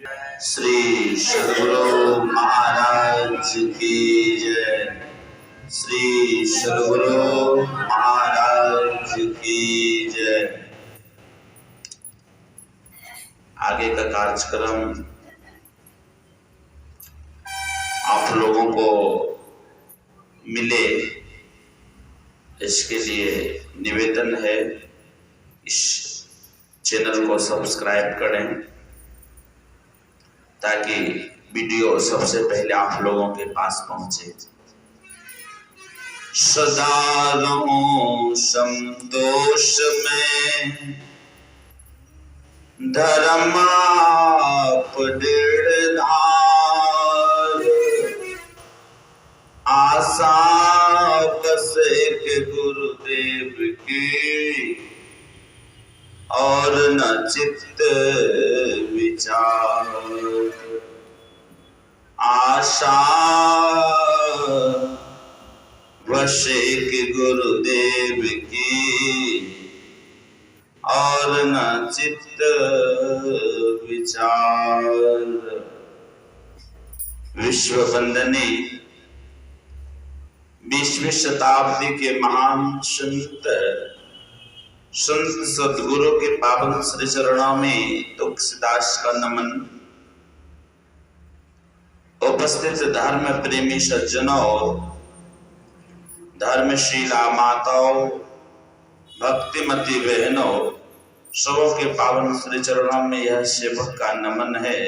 श्री सद्गुरु महाराज की जय। श्री सद्गुरु महाराज की जय। आगे का कार्यक्रम आप लोगों को मिले, इसके लिए निवेदन है इस चैनल को सब्सक्राइब करें ताकि वीडियो सबसे पहले आप लोगों के पास पहुंचे। सदा रहूं संतोष में, धर्म आप दृढ़ धार, आशा बस एक गुरुदेव की और न चित्त विचार। आशा बस एक गुरुदेव की और न चित्त विचार। विश्व वंदनीय 20वीं शताब्दी के महान संत सद्गुरु के पावन श्री चरणों में तुलसीदास का नमन। उपस्थित धर्म प्रेमी सज्जनों, धर्मशीला माताओं, भक्तिमती बहनों, सबों के पावन श्री चरणों में यह सेवक का नमन है।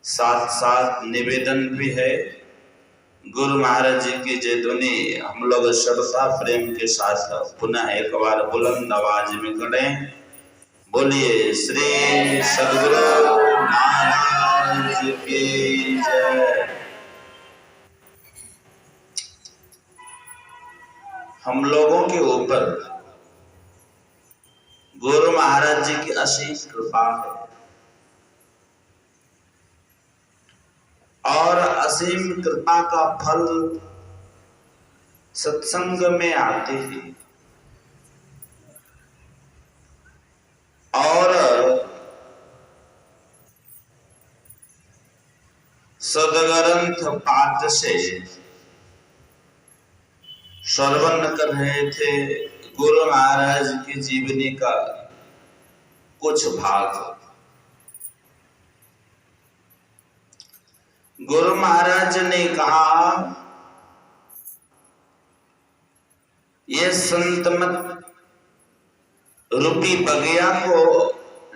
साथ साथ निवेदन भी है, गुरु महाराज जी की जय ध्वनि हम लोग श्रद्धा प्रेम के साथ पुनः एक बार बुलंद आवाज में करें। बोलिए श्री सद्गुरु महाराज की जय। हम लोगों के ऊपर गुरु महाराज जी की असीम कृपा है और असीम कृपा का फल सत्संग में आते हैं और सदग्रंथ पाठ से श्रवण कर रहे थे गुरु महाराज की जीवनी का कुछ भाग। गुरु महाराज ने कहा, ये संत मत रूपी बगिया को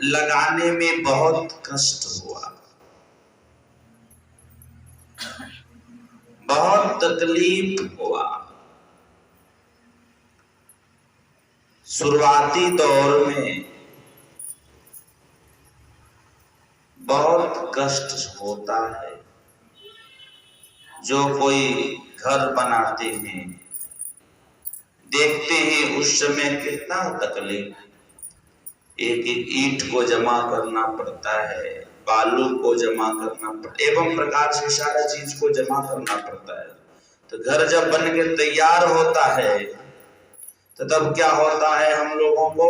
लगाने में बहुत कष्ट हुआ, बहुत तकलीफ हुआ। शुरुआती दौर में बहुत कष्ट होता है। जो कोई घर बनाते हैं, देखते हैं उस समय कितना तकलीफ, एक एक ईंट को जमा करना पड़ता है, बालू को जमा करना पड़ता है, एवं प्रकार से सारा चीज को जमा करना पड़ता है। तो घर जब बन के तैयार होता है तो तब क्या होता है, हम लोगों को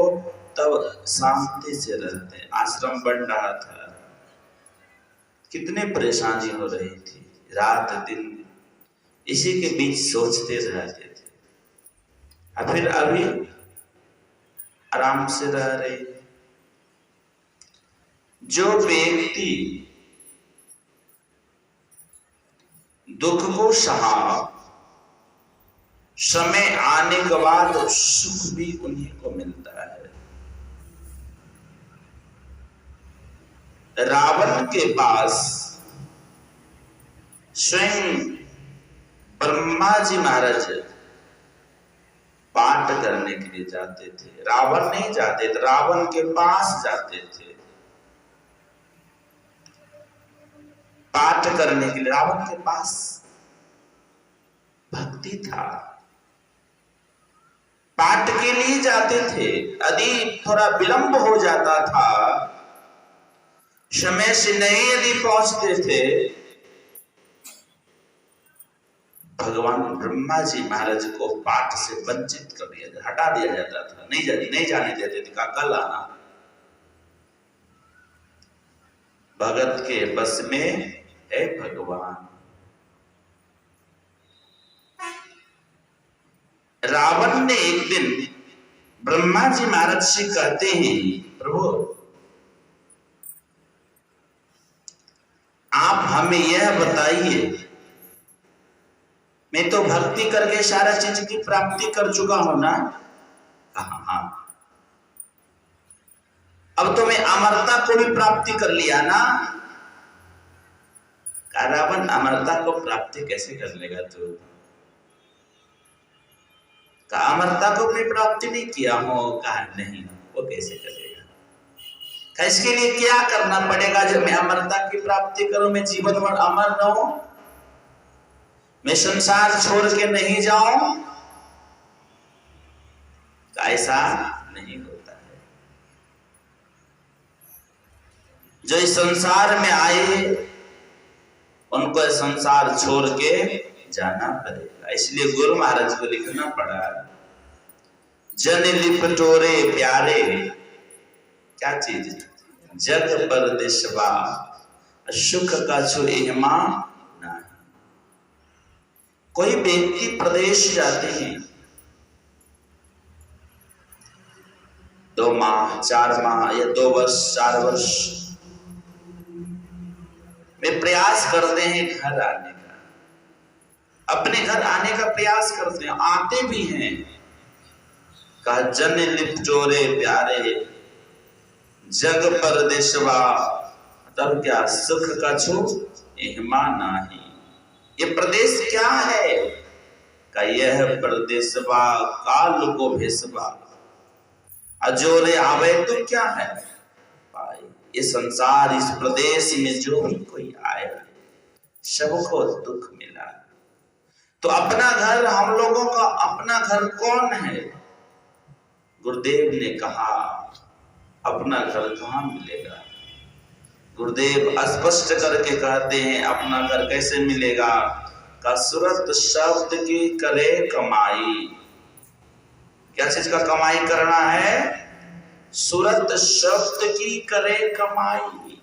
तब शांति से रहते हैं। आश्रम बन रहा था, कितने परेशानी हो रही थी, रात दिन इसी के बीच सोचते रहते थे। और फिर अभी आराम से रह रहे। जो व्यक्ति दुख को सहा, समय आने के बाद सुख भी उन्हीं को मिलता है। रावण के पास स्वयं ब्रह्मा जी महाराज पाठ करने के लिए जाते थे। रावण नहीं जाते थे, रावण के पास जाते थे पाठ करने के लिए। रावण के पास भक्ति था, पाठ के लिए जाते थे। यदि थोड़ा विलंब हो जाता था, समय से नहीं यदि पहुंचते थे, भगवान ब्रह्मा जी महाराज को पाठ से वंचित कर दिया, हटा दिया जाता था, नहीं जाने देते थे, कल आना। भगत के बस में है भगवान। रावण ने एक दिन ब्रह्मा जी महाराज से कहते हैं, प्रभु आप हमें यह बताइए, मैं तो भक्ति करके सारा चीज की प्राप्ति कर चुका हूं ना। हाँ, अब तो मैं अमरता को भी प्राप्ति कर लिया ना। रावण अमरता को प्राप्ति कैसे कर लेगा तू? अमरता को भी प्राप्ति नहीं किया हो। कहा नहीं, वो कैसे करेगा? इसके लिए क्या करना पड़ेगा? जब मैं अमरता की प्राप्ति करूं, मैं जीवन भर अमर रहूं, मैं संसार छोड़ के नहीं जाऊं? ऐसा नहीं होता है। जो इस संसार में आए उनको संसार छोड़ के जाना पड़ेगा। इसलिए गुरु महाराज को लिखना पड़ा, जन लिपटोरे प्यारे, क्या चीज? जग परदेशवा, सुख का छु एहमा नहीं। कोई व्यक्ति प्रदेश जाते हैं, 2 माह 4 माह या 2 वर्ष 4 वर्ष में प्रयास करते हैं घर आने का, अपने घर आने का प्रयास करते हैं, आते भी हैं। कहा जन लिपटोरे प्यारे, जग परदेशवा, तब क्या? सुख का छु एहमा नाही। ये प्रदेश क्या है? का यह प्रदेशवा काल को भेसवा, अजोरे आवे तो क्या है भाई? ये संसार, इस प्रदेश में जो भी कोई आए सबको दुख मिला। तो अपना घर, हम लोगों का अपना घर कौन है? गुरुदेव ने कहा अपना घर कहां मिलेगा? गुरुदेव स्पष्ट करके कहते हैं अपना घर कैसे मिलेगा? का सूरत शब्द की करे कमाई। क्या चीज का कमाई करना है? सूरत शब्द की करे कमाई।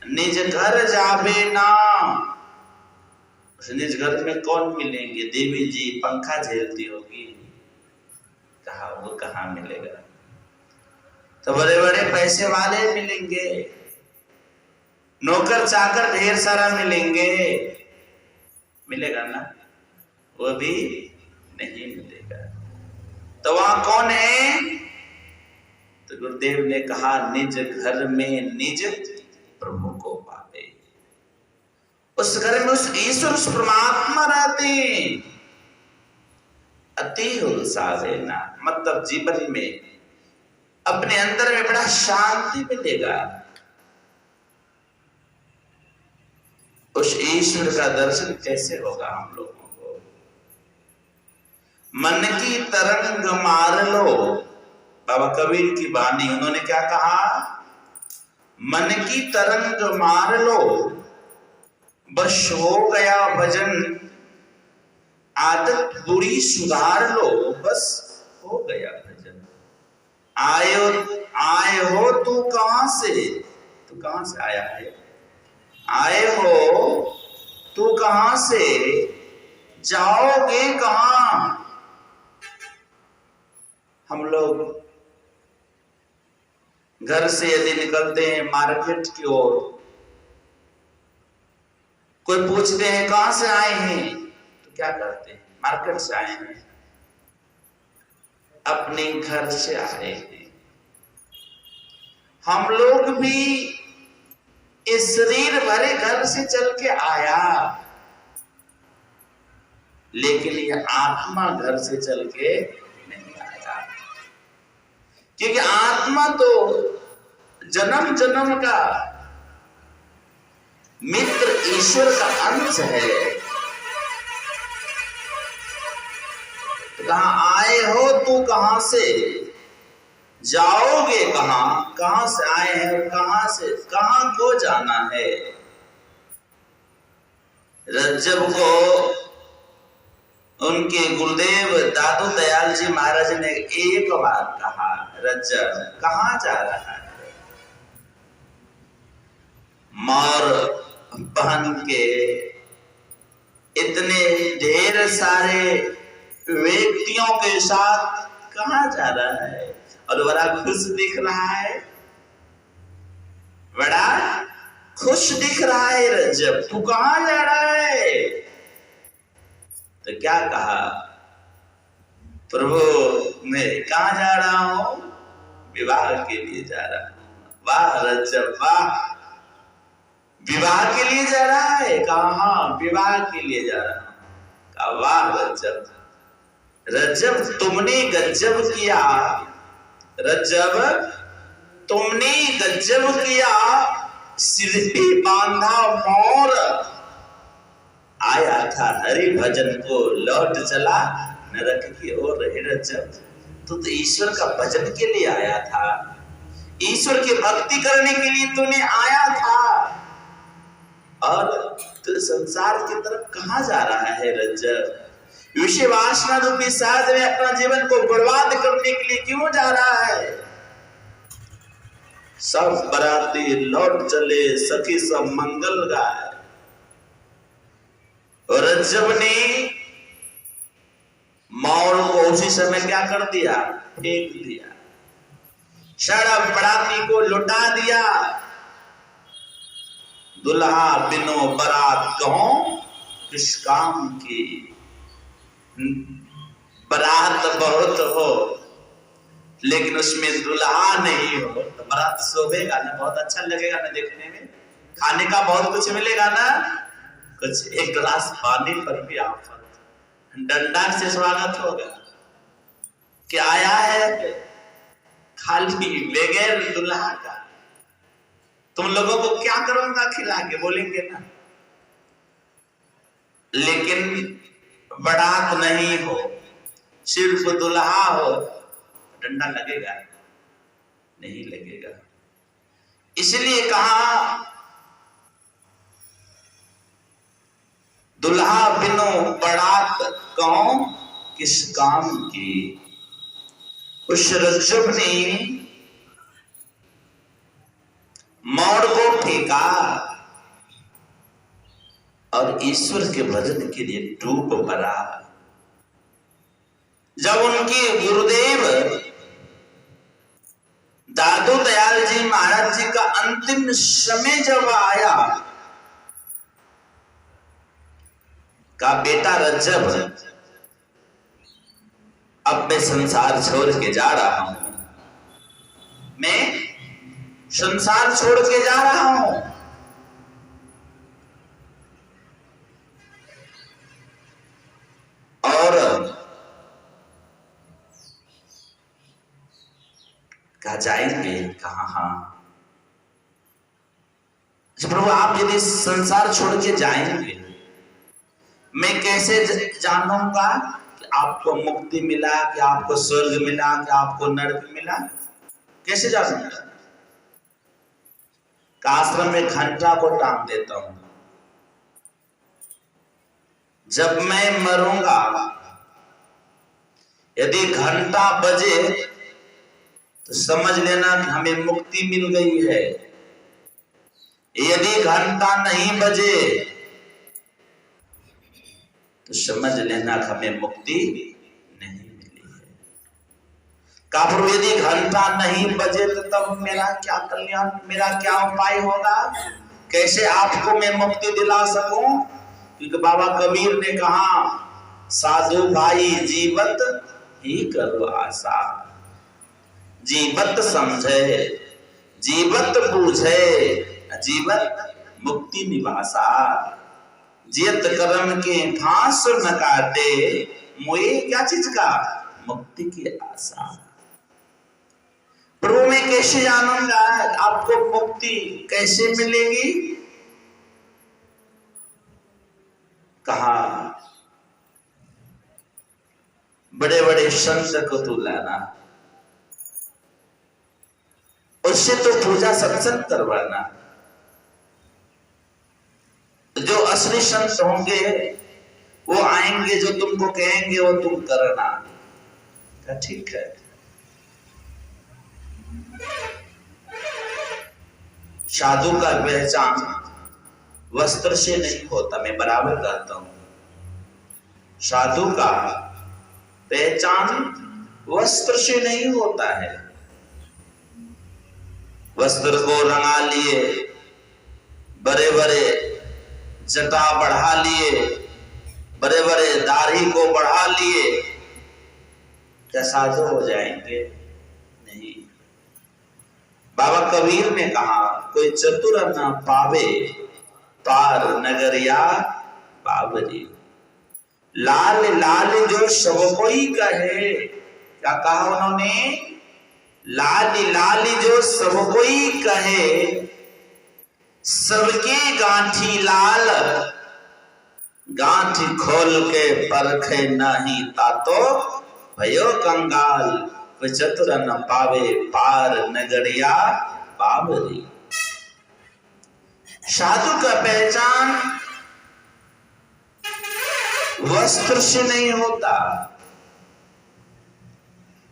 निज घर जावे ना, निज घर में कौन मिलेंगे? देवी जी पंखा झेलती होगी, कहा वो कहाँ मिलेगा? तो बड़े बड़े पैसे वाले मिलेंगे, नौकर चाकर ढेर सारा मिलेंगे, मिलेगा ना? वो भी नहीं मिलेगा। तो वहां कौन है? तो गुरुदेव ने कहा निज घर में निज प्रभु को पावे। उस घर में उस ईश्वर, उस परमात्मा रहते हैं। अति उल्सावे ना, मतलब जीवन में अपने अंदर में बड़ा शांति मिलेगा। उस ईश्वर का दर्शन कैसे होगा हम लोगों को? मन की तरंग मार लो, बाबा कबीर की वाणी, उन्होंने क्या कहा? मन की तरंग मार लो, बस हो गया भजन, आदत बुरी सुधार लो, बस हो गया भजन। आए हो तू कहां से? तू कहां से आया है? आए हो तू कहां से, जाओगे कहां? हम लोग घर से यदि निकलते हैं मार्केट की ओर, कोई पूछते हैं कहां से आए हैं, तो क्या करते हैं? मार्केट से आए हैं, अपने घर से आए हैं। हम लोग भी इस शरीर भरे घर से चल के आया, लेकिन ये आत्मा घर से चल के नहीं आया, क्योंकि आत्मा तो जन्म जन्म का मित्र ईश्वर का अंश है। तो कहां आए हो तू कहां से, जाओगे कहां? कहां से आए हैं, कहां से कहां को जाना है? रज्जब को उनके गुरुदेव दादू दयाल जी महाराज ने एक बार कहा, रज्जब कहां जा रहा है? पहन के इतने ढेर सारे व्यक्तियों के साथ कहाँ जा रहा है और बड़ा खुश दिख रहा है, बड़ा खुश दिख रहा है रज्जब, तू कहाँ जा रहा है? तो क्या कहा, प्रभु मैं कहाँ जा रहा हूं? विवाह के लिए जा रहा हूं। वाह रज्जब वाह, विवाह के लिए जा रहा है? कहा हाँ विवाह के लिए जा रहा हूं। कहा वाह रज्जब, रज्जब तुमने गज्जब किया, रज्जब तुमने गज्जब किया, सिर पे बांधा मोर, आया था हरि भजन को लौट चला नरक की ओर। रहे रज्जब, तू तो ईश्वर का भजन के लिए आया था, ईश्वर की भक्ति करने के लिए तूने आया था, और तू संसार की तरफ कहां जा रहा है रज्जब? विषय वासना रूपी साध में अपना जीवन को बर्बाद करने के लिए क्यों जा रहा है? सब बराती लौट चले, सखी सब मंगल गाए, और रज्जब ने मोर को उसी समय क्या कर दिया? फेंक दिया, सारा बराती को लुटा दिया। दुल्हा बिनो बारात कहो किस काम की, बारात बहुत हो लेकिन उसमें दुल्हा नहीं हो तो बारात शोभेगा ना, बहुत अच्छा लगेगा ना देखने में, खाने का बहुत कुछ मिलेगा ना, कुछ एक गिलास पानी पर भी आफत, डंडा से स्वागत होगा। क्या आया है खाली बगैर दुल्हा का, तुम लोगों को क्या करूंगा खिला के, बोलेंगे ना। लेकिन बारात नहीं हो, सिर्फ दुल्हा हो, डंडा लगेगा? नहीं लगेगा। इसलिए कहा दुल्हा बिनो बारात कहो किस काम की। उस रज्जब ने मोर को फेंका और ईश्वर के भजन के लिए डूब पड़ा। जब उनके गुरुदेव दादू दयाल जी महाराज जी का अंतिम समय जब आया, कहा बेटा रज्जब अब मैं संसार छोड़ के जा रहा हूं, मैं संसार छोड़ के जा रहा हूं। और कहा जाएंगे? कहा हाँ। प्रभु आप यदि संसार छोड़ के जाएंगे, मैं कैसे जानूंगा कि आपको मुक्ति मिला, कि आपको स्वर्ग मिला, कि आपको नरक मिला? कैसे जानूंगा? आश्रम में घंटा को टांग देता हूं, जब मैं मरूंगा यदि घंटा बजे तो समझ लेना कि हमें मुक्ति मिल गई है, यदि घंटा नहीं बजे तो समझ लेना कि हमें मुक्ति नहीं मिली है। काफिर यदि घंटा नहीं बजे तो तब मेरा क्या कल्याण, मेरा क्या उपाय होगा? कैसे आपको मैं मुक्ति दिला सकूं? क्योंकि बाबा कबीर ने कहा साधु भाई जीवत ही करो आशा, जीवत समझे जीवत बूझे जीवत मुक्ति निवासा, जियत कर्म के फांस न काटे, मोए क्या चीज का? मुक्ति की आशा। प्रभु मैं कैसे जानूंगा आपको मुक्ति कैसे मिलेगी? कहा बड़े बड़े संत को तू लाना, उससे तो पूजा सत्संग करवाना, जो असली संत होंगे वो आएंगे, जो तुमको कहेंगे वो तुम करना। ठीक है। साधु का पहचान वस्त्र से नहीं होता। मैं बराबर कहता हूं, साधु का पहचान वस्त्र से नहीं होता है। वस्त्र को रंगा लिए, बड़े बड़े जटा बढ़ा लिए, बड़े बड़े दाढ़ी को बढ़ा लिए, क्या साधु हो जाएंगे? नहीं। बाबा कबीर ने कहा, कोई चतुर न पावे पार नगरिया बाबरी। लाल लाल जो सब कोई कहे, क्या कहा उन्होंने? लाल लाल जो सब कोई कहे, सबके गांठी लाल, गांठी खोल के परखे नहीं तातो भयो कंगाल। कोई चतुर न पावे पार नगरिया बाबरी। साधु का पहचान वस्त्र से नहीं होता,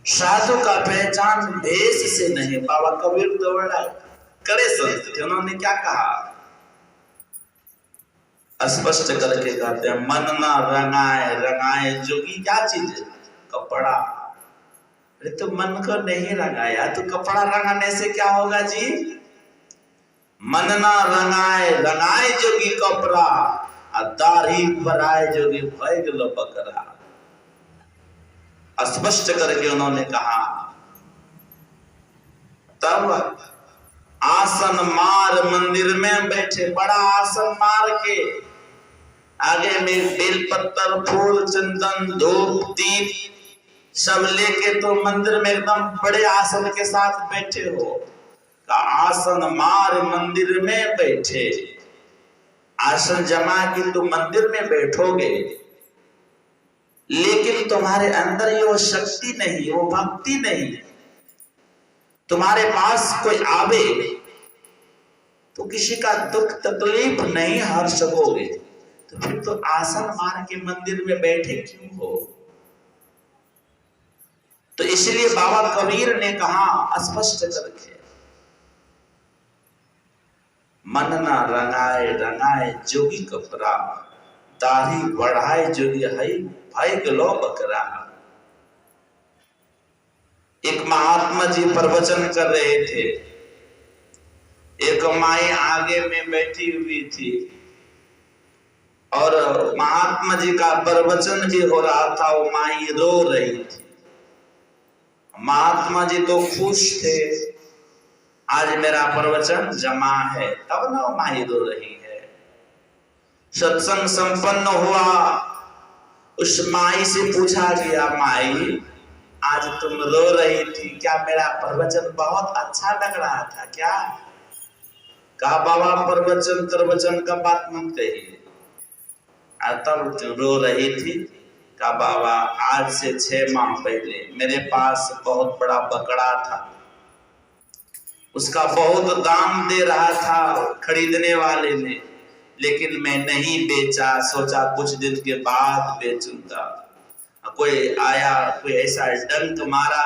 साधु का पहचान भेष से नहीं। बाबा कबीर तो बड़ा कड़े संत थे, उन्होंने क्या कहा? स्पष्ट करके कहते हैं, मन ना रंगाए रंगाए जोगी। क्या चीज है? कपड़ा। अरे तो मन को नहीं रंगाया तो कपड़ा रंगाने से क्या होगा जी? मन ना रंगाए रंगाए जोगी कपड़ा, दाढ़ी बनाए जोगी भय गलो बकरा। स्पष्ट करके उन्होंने कहा। तब आसन मार मंदिर में बैठे, बड़ा आसन मार के, आगे में बेलपत्तर फूल चंदन धूप दीप सब लेके तो मंदिर में एकदम बड़े आसन के साथ बैठे हो। का आसन मार मंदिर में बैठे, आसन जमा के तुम मंदिर में बैठोगे, लेकिन तुम्हारे अंदर ये वो शक्ति नहीं, वो भक्ति नहीं। तुम्हारे पास कोई आवे तो किसी का दुख तकलीफ नहीं हर सकोगे, तो फिर तो आसन मार के मंदिर में बैठे क्यों हो? तो इसलिए बाबा कबीर ने कहा स्पष्ट करके, मन ना रंगाए रंगाए जोगी कपड़ा, दाढ़ी बढ़ाए जोगी हई भाई गलो बकरा। एक महात्मा जी प्रवचन कर रहे थे, एक माई आगे में बैठी हुई थी और महात्मा जी का प्रवचन भी हो रहा था। वो माई रो रही थी। महात्मा जी तो खुश थे, आज मेरा प्रवचन जमा है, तब ना माई रो रही है। सत्संग संपन्न हुआ, उस माई से पूछा गया, माई आज तुम रो रही थी, क्या मेरा प्रवचन बहुत अच्छा लग रहा था क्या? कहा बाबा प्रवचन का बात मत कहिए, तब रो रही थी। कहा बाबा आज से 6 माह पहले मेरे पास बहुत बड़ा बकरा था, उसका बहुत दाम दे रहा था खरीदने वाले ने, लेकिन मैं नहीं बेचा, सोचा कुछ दिन के बाद बेचूंगा। कोई आया, कोई ऐसा डंक मारा,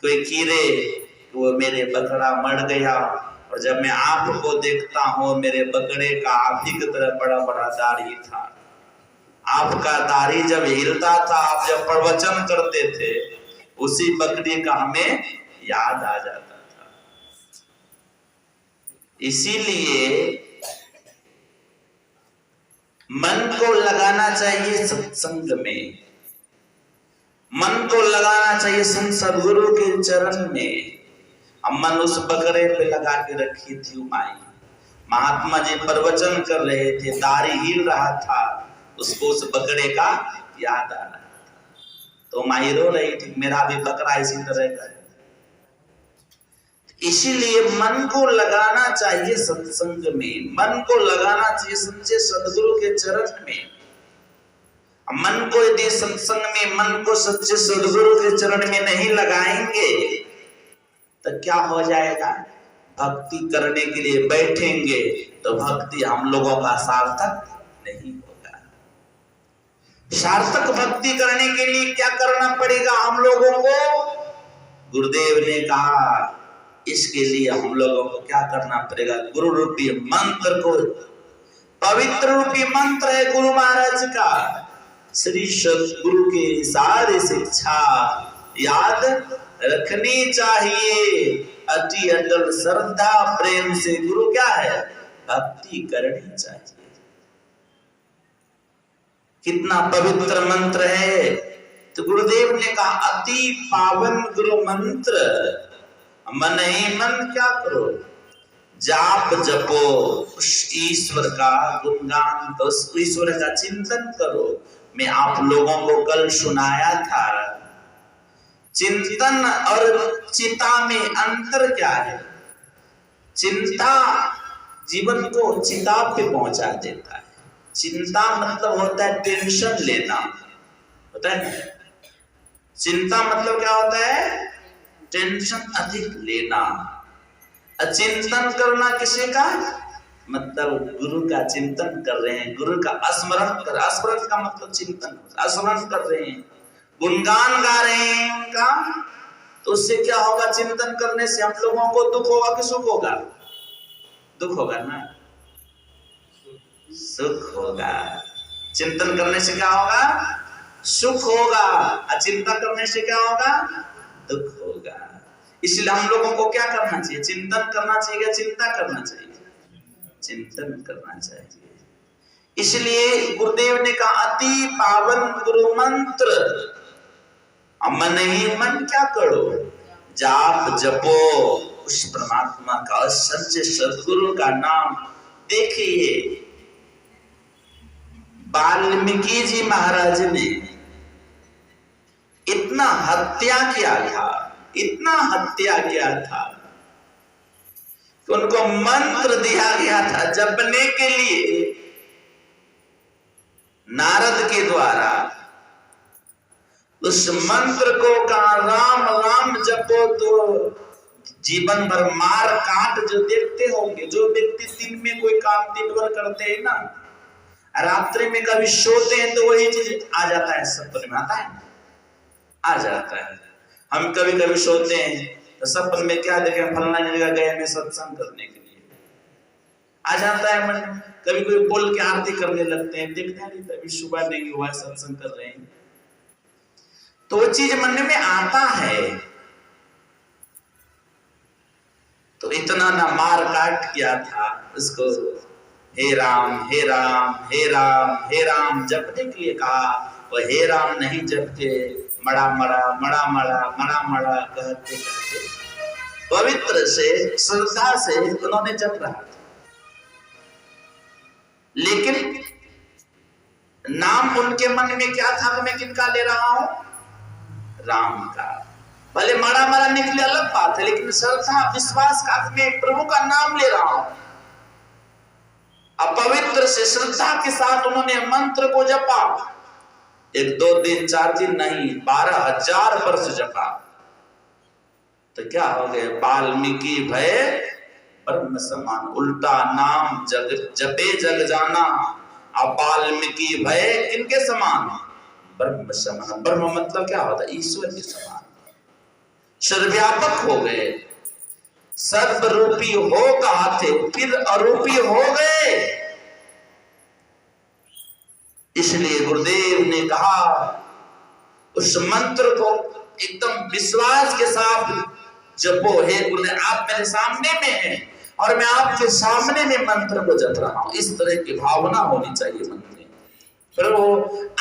कोई कीड़े, वो मेरे बकरा मर गया। और जब मैं आपको देखता हूँ, मेरे बकरे का आप ही की तरह बड़ा बड़ा दाढ़ी था, आपका दाढ़ी जब हिलता था, आप जब प्रवचन करते थे, उसी बकरी का हमें याद आ जाता था। इसीलिए मन को लगाना चाहिए सत्संग में, मन को लगाना चाहिए संत सदगुरु के चरण में। मन उस बकरे पे लगा के रखी थी माई। महात्मा जी प्रवचन कर रहे थे, दाढ़ी हिल रहा था, उसको उस बकरे का याद आ रहा था, तो माई रो रही थी, मेरा भी बकरा इसी तरह का है। इसीलिए मन को लगाना चाहिए सत्संग में, मन को लगाना चाहिए सच्चे सदगुरु के चरण में। मन को यदि सत्संग में, मन को सच्चे सदगुरु के चरण में नहीं लगाएंगे तो क्या हो जाएगा? भक्ति करने के लिए बैठेंगे तो भक्ति हम लोगों का सार्थक नहीं होगा। सार्थक भक्ति करने के लिए क्या करना पड़ेगा हम लोगों को? गुरुदेव ने कहा, इसके लिए हम लोगों को क्या करना पड़ेगा? गुरु रूपी मंत्र को पवित्र रूपी मंत्र है गुरु महाराज का। श्री सद्गुरु के सारे शिक्षा याद रखनी चाहिए। अति अटल श्रद्धा प्रेम से गुरु क्या है, भक्ति करनी चाहिए। कितना पवित्र मंत्र है। तो गुरुदेव ने कहा अति पावन गुरु मंत्र, मन ही मन क्या करो, जाप जपो, उस ईश्वर का गुणगान, तो उस ईश्वर का चिंतन करो। मैं आप लोगों को कल सुनाया था, चिंतन और चिंता में अंतर क्या है। चिंता जीवन को चिता पे पहुंचा देता है। चिंता मतलब होता है टेंशन लेना, होता है ना। चिंता मतलब क्या होता है, टेंशन अधिक लेना। चिंतन करना किसी का मतलब गुरु का चिंतन कर रहे हैं, गुरु का स्मरण कर, स्मरण का मतलब चिंतन, स्मरण कर रहे हैं, गुणगान गा रहे हैं उनका। तो उससे क्या होगा, चिंतन करने से हम लोगों को दुख होगा कि सुख होगा, दुख होगा ना, सुख होगा। चिंतन करने से क्या होगा, सुख होगा। अचिंता करने से क्या होगा, दुख होगा। इसलिए हम लोगों को क्या करना चाहिए, चिंतन करना चाहिए, चिंता करना चाहिए, चिंतन करना चाहिए। इसलिए गुरुदेव ने कहा अति पावन गुरु मंत्र, मन ही मन क्या करो, जाप जपो उस परमात्मा का, सच्चे सद्गुरु का नाम। देखिए वाल्मीकि जी महाराज ने इतना हत्या किया था, इतना हत्या किया था कि उनको मंत्र दिया गया था जपने के लिए नारद के द्वारा। उस मंत्र को कहा राम राम जपो तो जीवन भर मार काट जो देखते होंगे, जो व्यक्ति दिन में कोई काम दिन भर करते हैं ना, रात्रि में कभी सोते हैं तो वही चीज आ जाता है, सपने में आता है, आ जाता है। हम कभी कभी सोते हैं तो सपन में क्या देखे, फलना जगह गए मैं सत्संग करने के लिए, आ जाता है मन में। कभी कोई बोल के आरती करने लगते हैं, देखते हैं तभी सुबह नहीं हुआ सत्संग कर रहे हैं, तो वो चीज मन में आता है। तो इतना ना मार काट किया था उसको, हे राम हे राम हे राम हे राम जपने के लिए कहा। वो हे राम नहीं जपते, मड़ा मड़ा मड़ा मड़ा मड़ा मड़ा कहते कहते पवित्र से श्रद्धा से उन्होंने जप रहा था। लेकिन नाम उनके मन में क्या था कि मैं किनका ले रहा हूं, राम का। भले मड़ा मड़ा निकले अलग बात है, लेकिन श्रद्धा विश्वास का मैं प्रभु का नाम ले रहा हूं। अपवित्र से श्रद्धा के साथ उन्होंने मंत्र को जपा। 1 2 दिन 4 दिन नहीं, 12,000 वर्ष जपा। तो क्या हो गए, वाल्मीकि भय ब्रह्म समान, उल्टा नाम जग जपे जग जाना। अब वाल्मीकि भय किनके समान, ब्रह्म समान। ब्रह्म मतलब क्या होता है, ईश्वर के समान, सर्वव्यापक हो गए। सर्वरूपी हो कहा थे, फिर अरूपी हो गए। इसलिए गुरुदेव ने कहा उस मंत्र को एकदम विश्वास के साथ जपो। हे गुरुदेव आप मेरे सामने में हैं और मैं आपके सामने में मंत्र को जप रहा हूं। इस तरह की भावना होनी चाहिए मन में। प्रभु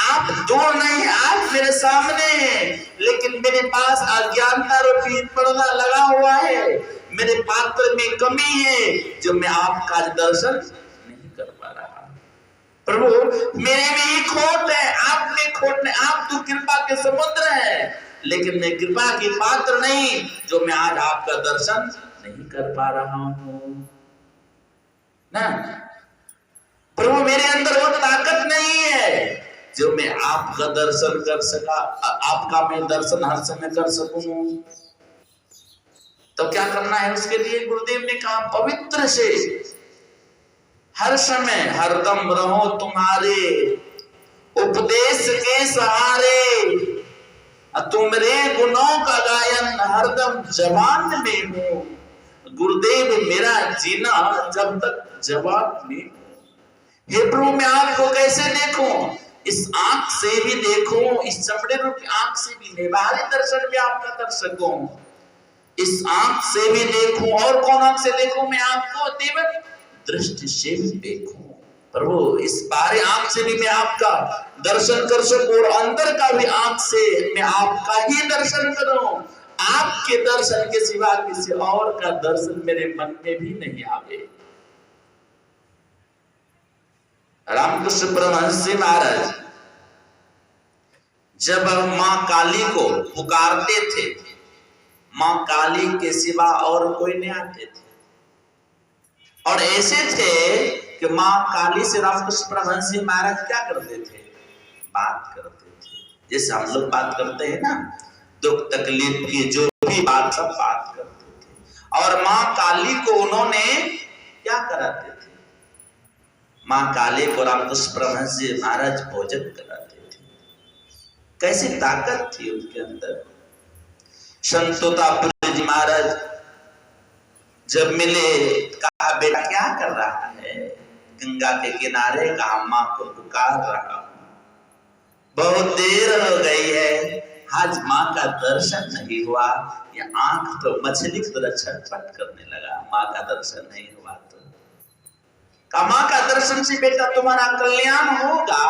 आप दूर नहीं, आप मेरे सामने हैं, लेकिन मेरे पास अज्ञानता रूपी पर्दा लगा हुआ है, मेरे पात्र में कमी है जो मैं आपका दर्शन नहीं कर पा रहा। प्रभु मेरे में ही खोट है, आप में खोट नहीं। आप तो कृपा के समुद्र है, लेकिन मैं कृपा की पात्र नहीं, जो मैं आज आपका दर्शन नहीं कर पा रहा हूं ना। प्रभु मेरे अंदर वो ताकत नहीं है जो मैं आपका दर्शन कर सका, आपका मैं दर्शन हर समय कर सकूं। तो क्या करना है उसके लिए, गुरुदेव ने कहा पवित्र से हर समय हरदम रहो तुम्हारे उपदेश के सहारे। तुमरे गुणों का गायन हरदम जबान में हो। गुरुदेव मेरा जीना जब तक जबान में, हे प्रभु मैं आपको कैसे देखूं? इस आंख से भी देखूं, इस चमड़े रूपी आंख से भी नहीं, बाहरी दर्शन में आपका दर्शक हूं, इस आंख से भी देखूं, और कौन आंख से देखूं? मैं आपको दिव्य दृष्टि से भी देखूं प्रभु, इस बाहरी आंख से भी मैं आपका दर्शन कर सकूं, और अंदर का भी आंख से मैं आपका ही दर्शन करूं। आपके दर्शन के सिवा किसी और का दर्शन मेरे मन में भी नहीं आवे। रामकृष्ण परमहंस जी महाराज जब मां काली को पुकारते थे, मां काली के सिवा और कोई नहीं आते थे, और ऐसे थे कि मां काली से रामकृष्ण परमहंस जी महाराज क्या करते थे? बात करते थे, जैसे हम लोग बात करते हैं ना, दुख तकलीफ की जो भी बात, सब बात करते थे। और मां काली को उन्होंने क्या कराते थे? मां काली को रामकृष्ण परमहंस जी महाराज भोजन कराते थे। कैसी ताकत थी उनके अंदर। संत तोतापुरी जी महाराज जब मिले, कहा बेटा क्या कर रहा है? गंगा के किनारे, कहा मां को पुकार रहा हूं, बहुत देर हो गई है, आज मां का दर्शन नहीं हुआ। ये आंख तो मछली की तरह छटपट करने लगा, मां का दर्शन नहीं हुआ तो। कहा मां का दर्शन से बेटा तुम्हारा कल्याण होगा।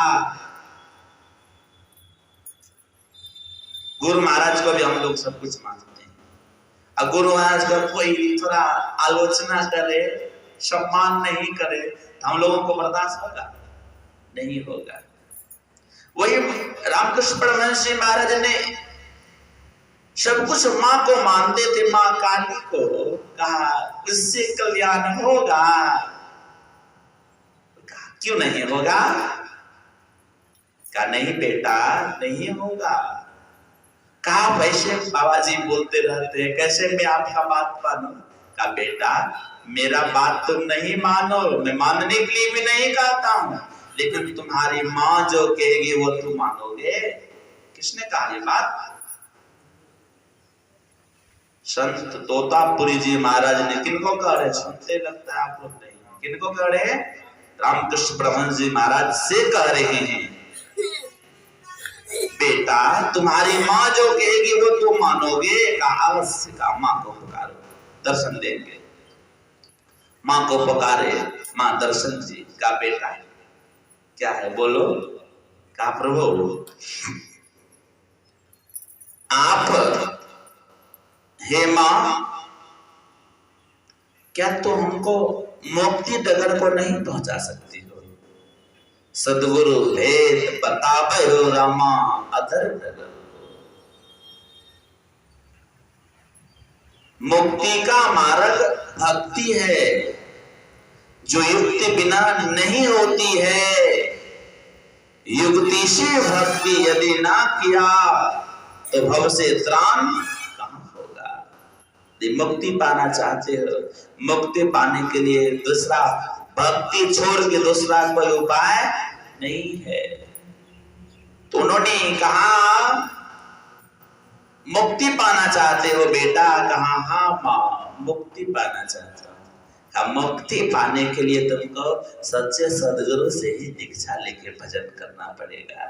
गुरु महाराज को भी हम लोग सब कुछ मानते हैं, और गुरु महाराज का कोई थोड़ा आलोचना करे, सम्मान नहीं करे, तो हम लोगों को बर्दाश्त होगा? नहीं होगा। वही रामकृष्ण परमहंस जी महाराज ने सब कुछ मां को मानते थे, मां काली को, कहा इससे कल्याण होगा। कहा क्यों नहीं होगा? कहा नहीं बेटा नहीं होगा। कहा वैसे बाबा जी बोलते रहते हैं, कैसे मैं आपका बात मानूं? कहा बेटा मेरा बात तुम नहीं मानो, मैं मानने के लिए भी नहीं कहता हूं, लेकिन तुम्हारी मां जो कहेगी वो तुम मानोगे। किसने कहा ये बात? संत तोतापुरी जी महाराज ने। किनको कह रहे? सुनते लगता है आप लोग नहीं। किनको कह रहे हैं? रामकृष्ण परमहंस जी महाराज से कह रहे हैं, बेटा तुम्हारी मां जो कहेगी वो तुम मानोगे। कहा अवश्य। कहा मां को पुकारो, दर्शन देंगे। मां को पुकारे, मां दर्शन जी। का बेटा क्या है बोलो? कहा प्रभु आप हे मां, क्या तो हमको मुक्ति डगर को नहीं पहुंचा सकती हो? सदगुरु भेद बतावे हो रामा अधर डगर। मुक्ति का मार्ग भक्ति है, जो युक्ति बिना नहीं होती है। युक्ति से भक्ति यदि ना किया तो भव से त्राण कहां होगा? मुक्ति पाना चाहते हो, मुक्ति पाने के लिए दूसरा भक्ति छोड़ के दूसरा कोई उपाय नहीं है। तो उन्होंने कहा मुक्ति पाना चाहते हो बेटा? कहा हाँ मां मुक्ति पाना चाहता हूं। मुक्ति पाने के लिए तुमको सच्चे सदगुरु से ही दीक्षा लेके भजन करना पड़ेगा।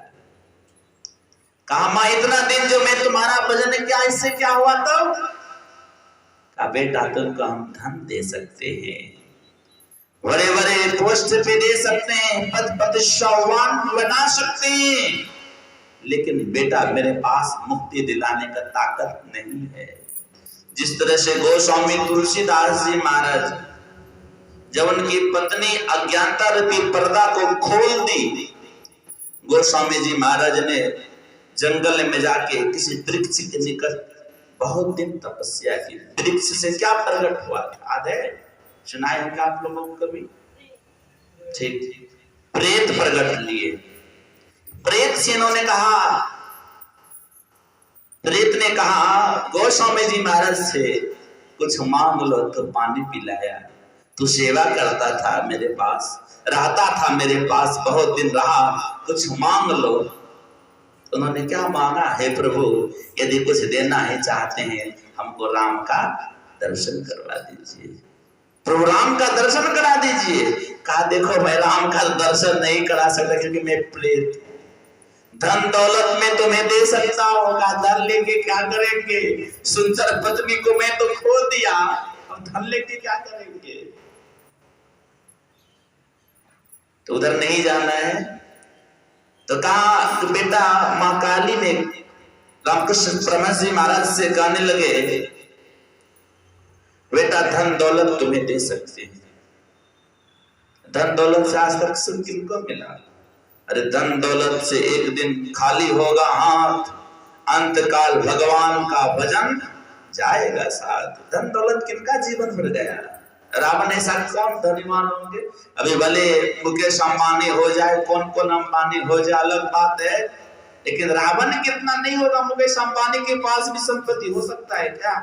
कहा मां इतना दिन जो मैं तुम्हारा भजन किया, इससे क्या हुआ? तब कहा बेटा तुमको हम धन दे सकते हैं, बड़े बड़े पोस्ट पे दे सकते हैं, पद प्रतिष्ठावान बना सकते हैं, लेकिन बेटा मेरे पास मुक्ति दिलाने का ताकत नहीं है। जिस तरह से गोस्वामी तुलसीदास जी महाराज जब उनकी पत्नी अज्ञानता रूपी पर्दा को खोल दी, गोस्वामी जी महाराज ने जंगल में जाके किसी वृक्ष के निकट बहुत दिन तपस्या की। वृक्ष से क्या प्रकट हुआ? याद है? सुनाए होगा आप लोगों को कभी? ठीक, प्रेत प्रकट लिए। प्रेत से इन्होंने कहा, प्रेत ने कहा गोस्वामी जी महाराज से कुछ मांग लो तो पानी पिलाया। तू सेवा करता था मेरे पास, रहता था मेरे पास, बहुत दिन रहा, कुछ मांग लो। उन्होंने क्या मांगा? हे प्रभु यदि कुछ देना ही चाहते हैं हमको राम का दर्शन करवा दीजिए, प्रभु राम का दर्शन करा दीजिए। कहा देखो मैं राम का दर्शन नहीं करा सकता क्योंकि मैं प्रेत, धन दौलत में तुम्हें दे सकता होगा, धन लेके क्या करेंगे, सुंदर पत्नी को मैं तो खो दिया, अब धन लेके क्या करेंगे। तो उधर नहीं जाना है। तो कहा तो बेटा मां काली ने रामकृष्ण परमहंस जी महाराज से कहने लगे बेटा धन दौलत तुम्हें दे सकते हैं, धन दौलत से आज तक सुख किनको मिला। अरे धन दौलत से एक दिन खाली होगा हाथ, अंतकाल भगवान का भजन जाएगा साथ। धन दौलत किनका जीवन भर गया। रावण ऐसा कौन धनीवान होंगे। अभी भले मुकेश अंबानी हो जाए, कौन कौन अंबानी हो जाए अलग बात है, लेकिन रावण कितना नहीं होगा। मुकेश अंबानी के पास भी संपत्ति हो सकता है क्या।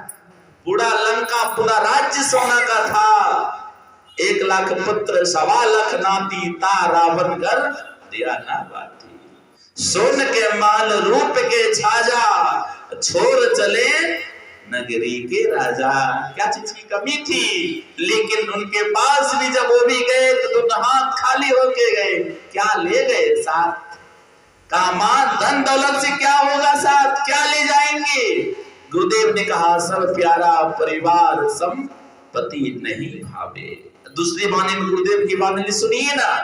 पूरा लंका पूरा राज्य सोना का था, 1 लाख पुत्र 1.25 लाख नाती ता रावण घर दिया ना बाती। सोन के माल रूप के छाजा, छोर चले नगरी के राजा। क्या चीज की कमी थी, लेकिन उनके पास भी जब वो भी गए तो दोनों हाथ खाली होके गए। क्या ले गए साथ, कहा मां धन दौलत से क्या होगा साथ, क्या ले जाएंगे। गुरुदेव ने कहा सब प्यारा परिवार संपत्ति नहीं भावे। दूसरी वाणी में गुरुदेव की वाणी सुनिए ना,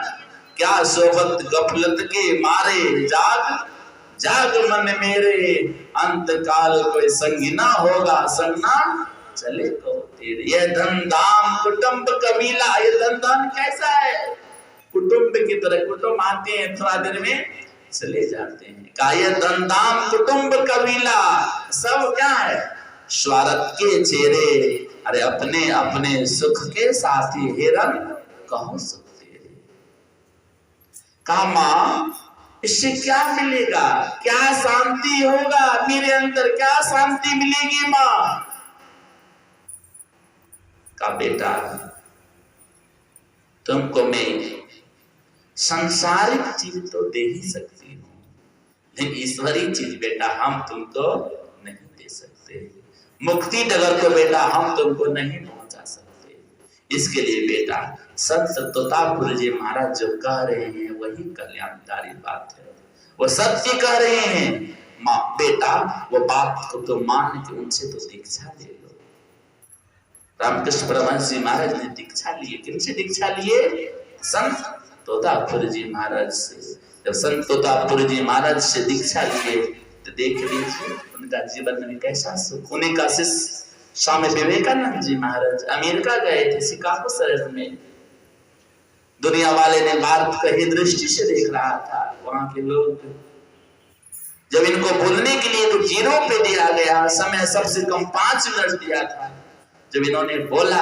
क्या सोबत गफलत के मारे जाग जाग मन मेरे, अंत काल कोई संगी ना होगा संग ना चले तो तेरे। ये धन धाम कुटुंब कबीला, ये धन धाम कैसा है, कुटुंब की तरह, कुटुंब आते हैं थोड़ा देर में चले जाते हैं। का ये धन धाम कुटुंब कबीला सब क्या है, स्वार्थ के चेहरे, अरे अपने अपने सुख के साथी हिरन कहो सुख तेरे। कहा मां इससे क्या मिलेगा, क्या शांति होगा मेरे अंदर, क्या शांति मिलेगी मां। का बेटा तुमको मैं संसारिक चीज तो दे ही सकती हूँ, लेकिन ईश्वरीय चीज बेटा हम तुमको नहीं दे सकते। मुक्ति डगर को बेटा हम तुमको नहीं पहुंचा सकते। इसके लिए बेटा संत तोतापुर जी महाराज जो कह रहे हैं वही कल्याणकारी बात है, वो सत्य कह रहे हैं। मां बेटा वो बात को तो मान के उनसे तो दीक्षा ले लो। रामकृष्ण परमहंस जी महाराज ने दीक्षा लिए, किनसे दीक्षा लिए, संत तोतापुर जी महाराज से। जब संत तोतापुर जी महाराज से दीक्षा लिए तो देख लीजिए उनका जीवन में कैसा सुख। उन्हीं का शिष्य स्वामी विवेकानंद जी महाराज अमेरिका गए थे, शिकागो शहर में। दुनिया वाले ने भारत को ही दृष्टि से देख रहा था। वहां के लोग जब इनको बोलने के लिए तो 0 पे दिया गया, समय सबसे कम 5 मिनट दिया था। जब इन्होंने बोला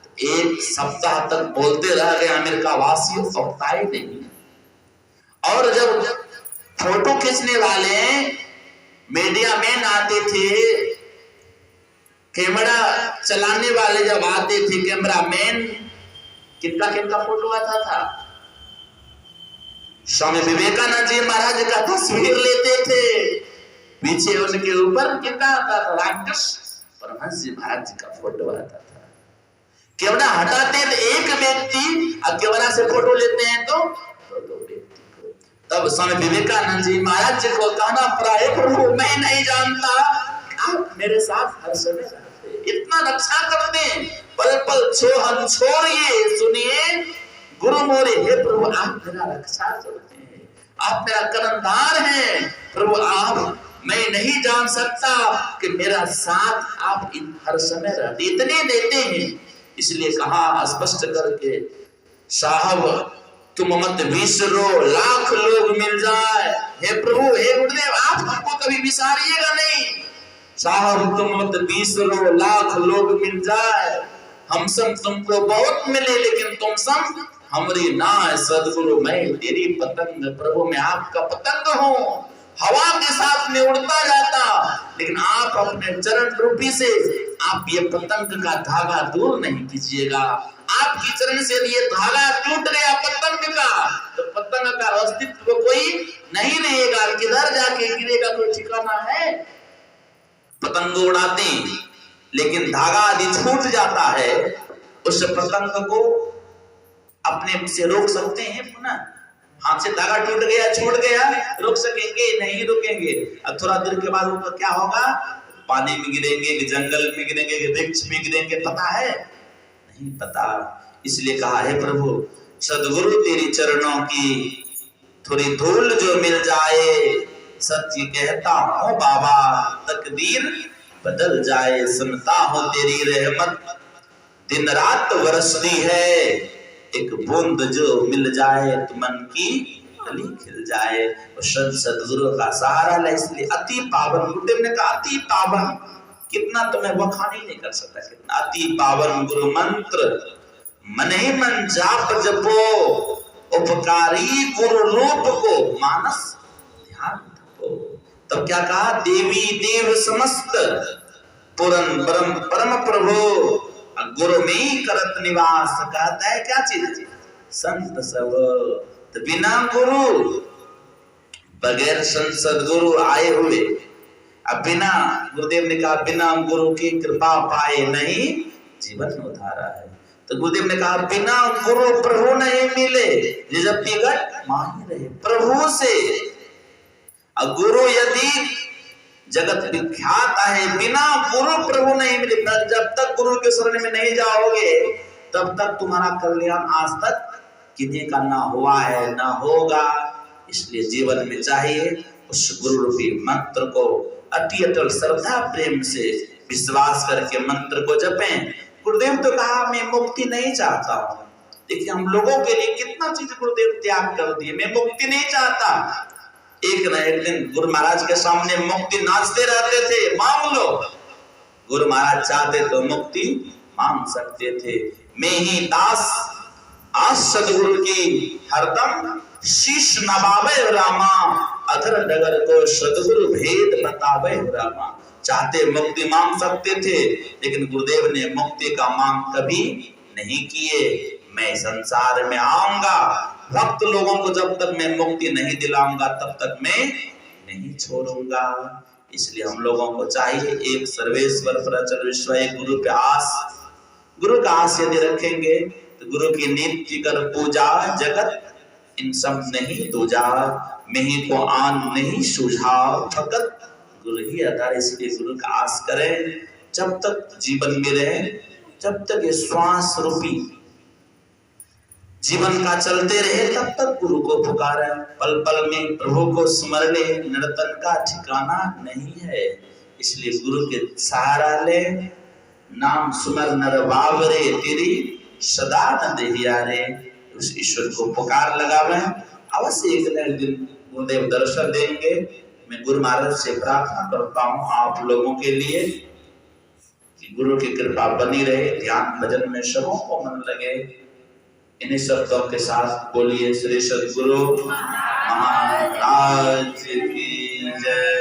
तो 1 सप्ताह तक बोलते रह गए अमेरिका वासियों, पकताए नहीं। और जब फोटो खींचने वाले मीडिया मैन आते थे, कैमरा चलाने वाले जब आते थे, कैमरा मैन कितना कितना फोटो आता था। स्वामी विवेकानंद जी महाराज का तस्वीर लेते थे, पीछे उनके ऊपर कितना आता था, रामकृष्ण परमहंस जी महाराज का फोटो आता था। कैमरा हटाते तो एक व्यक्ति, अब कैमरा से फोटो लेते हैं तो 2 व्यक्ति को। तब स्वामी विवेकानंद जी महाराज जी को कहना पड़ा, हे प्रभु मैं नहीं जानता, आप मेरे साथ हर समय रहते, इतना रक्षा करते हैं, पल पल छोड़िए सुनिए गुरु मोरे। हे प्रभु आप मेरा रक्षा करते हैं, आप मेरा कर्णधार हैं प्रभु। आप मैं नहीं जान सकता कि मेरा साथ आप हर समय रहते, इतने देते हैं। इसलिए कहा स्पष्ट करके, साहब तुम मत विसरो, लाख लोग मिल जाए, हे प्रभु हे गुरुदेव आप हमको कभी विसारिएगा नहीं। साहब तुम मत विसरो, लाख लोग मिल जाए, हम सब तुमको बहुत मिले, लेकिन तुम सब हमारी ना है। सदगुरु मैं तेरी पतंग, प्रभु मैं आपका पतंग हूँ, हवा के साथ में उड़ता जाता, लेकिन आप अपने चरण रूपी से आप ये पतंग का धागा दूर नहीं कीजिएगा। आपकी चरण से ये धागा टूट गया पतंग का, तो पतंग का अस्तित्व कोई नहीं रहेगा, किधर जाके गिरेगा कोई ठिकाना है। पतंग उड़ाते लेकिन धागा यदि छूट जाता है, उस पतंग को अपने से रोक सकते हैं पुनः? हाथ से धागा टूट गया, छूट गया, रोक सकेंगे? नहीं रुकेंगे। अब थोड़ा देर के बाद ऊपर क्या होगा? पानी में गिरेंगे, जंगल में गिरेंगे, वृक्ष में गिरेंगे, पता है? नहीं पता। इसलिए कहा है प्रभु सदगुरु तेरी चरणों की थोड़ी धूल जो मिल जाए, सत्य कहता हूँ बाबा तकदीर बदल जाए। सुनता हूँ तेरी रहमत दिन रात बरसती है, एक बूंद जो मिल जाए तो मन की कली खिल जाए। और सदगुरु का सहारा ले। इसलिए अति पावन, गुरुदेव ने कहा अति पावन, कितना तुम्हें बखान ही नहीं कर सकता, कितना अति पावन गुरु मंत्र मन ही मन जाप जपो, उपकारी गुरु रूप को मानस ध्यान धपो। तब क्या कहा? देवी देव समस्त पुरन परम परम प्रभु गुरु में करत निवास। कहता है क्या चीज? संत सब। तो बिना गुरु, बगैर संत सदगुरु आए हुए, अब बिना, गुरुदेव ने कहा बिना गुरु की कृपा पाए नहीं जीवन उधारा है। तो गुरुदेव ने कहा बिना गुरु प्रभु नहीं मिले, जब विगत माही रहे प्रभु से। और गुरु यदि जगत विख्यात है, बिना गुरु प्रभु नहीं मिले। जब तक गुरु के शरण में नहीं जाओगे तब तक तुम्हारा कल्याण आज तक किन्हीं का ना हुआ है ना होगा। इसलिए जीवन में चाहिए उस गुरु रूपी मंत्र को अति अटल श्रद्धा प्रेम से विश्वास करके मंत्र को जपें। गुरुदेव तो कहा मैं मुक्ति नहीं चाहता हूँ। देखिए हम लोगों के लिए कितना चीज गुरुदेव त्याग कर दिए। मैं मुक्ति नहीं चाहता। एक न एक दिन गुरु महाराज के सामने मुक्ति नाचते रहते थे, मांग लो। गुरु महाराज चाहते तो मुक्ति मांग सकते थे। मैं ही दास आज सदगुरु की हरदम शीश नवावे रामा, अधर डगर को सदगुरु भेद बतावे रामा। चाहते मुक्ति मांग सकते थे, लेकिन गुरुदेव ने मुक्ति का मांग कभी नहीं किए। मैं संसार में आऊंगा, भक्त लोगों को जब तक मैं मुक्ति नहीं दिलाऊंगा तब तक मैं नहीं छोड़ूंगा। इसलिए हम लोगों को चाहिए एक सर्वेश्वर पर अचल विश्वास, गुरु पे आस। गुरु का आस यदि रखेंगे तो गुरु की नित्य कर पूजा, जगत इन सब नहीं दूजा। नहीं को आन नहीं सुझा, फकत गुरु ही आधार। इसलिए गुरु का आस करें। जब तक जीवन में रहे, जब तक ये श्वास रूपी जीवन का चलते रहे, तब तक गुरु को पुकारे। पल पल में प्रभु को स्मरणे, नर्तन का ठिकाना नहीं है। इसलिए गुरु के सहारा ले। नाम सुमर नर बावरे, तेरी सदा न देहिया रे। उस ईश्वर को पुकार लगावे। अवश्य एक न एक दिन गुरुदेव दर्शन देंगे। मैं गुरु महाराज से प्रार्थना करता हूँ आप लोगों के लिए कि गुरु की कृपा बनी रहे। ध्यान भजन में सबों को मन लगे। इन्हीं शब्दों के साथ बोलिए श्री सद्गुरु महाराज की जय।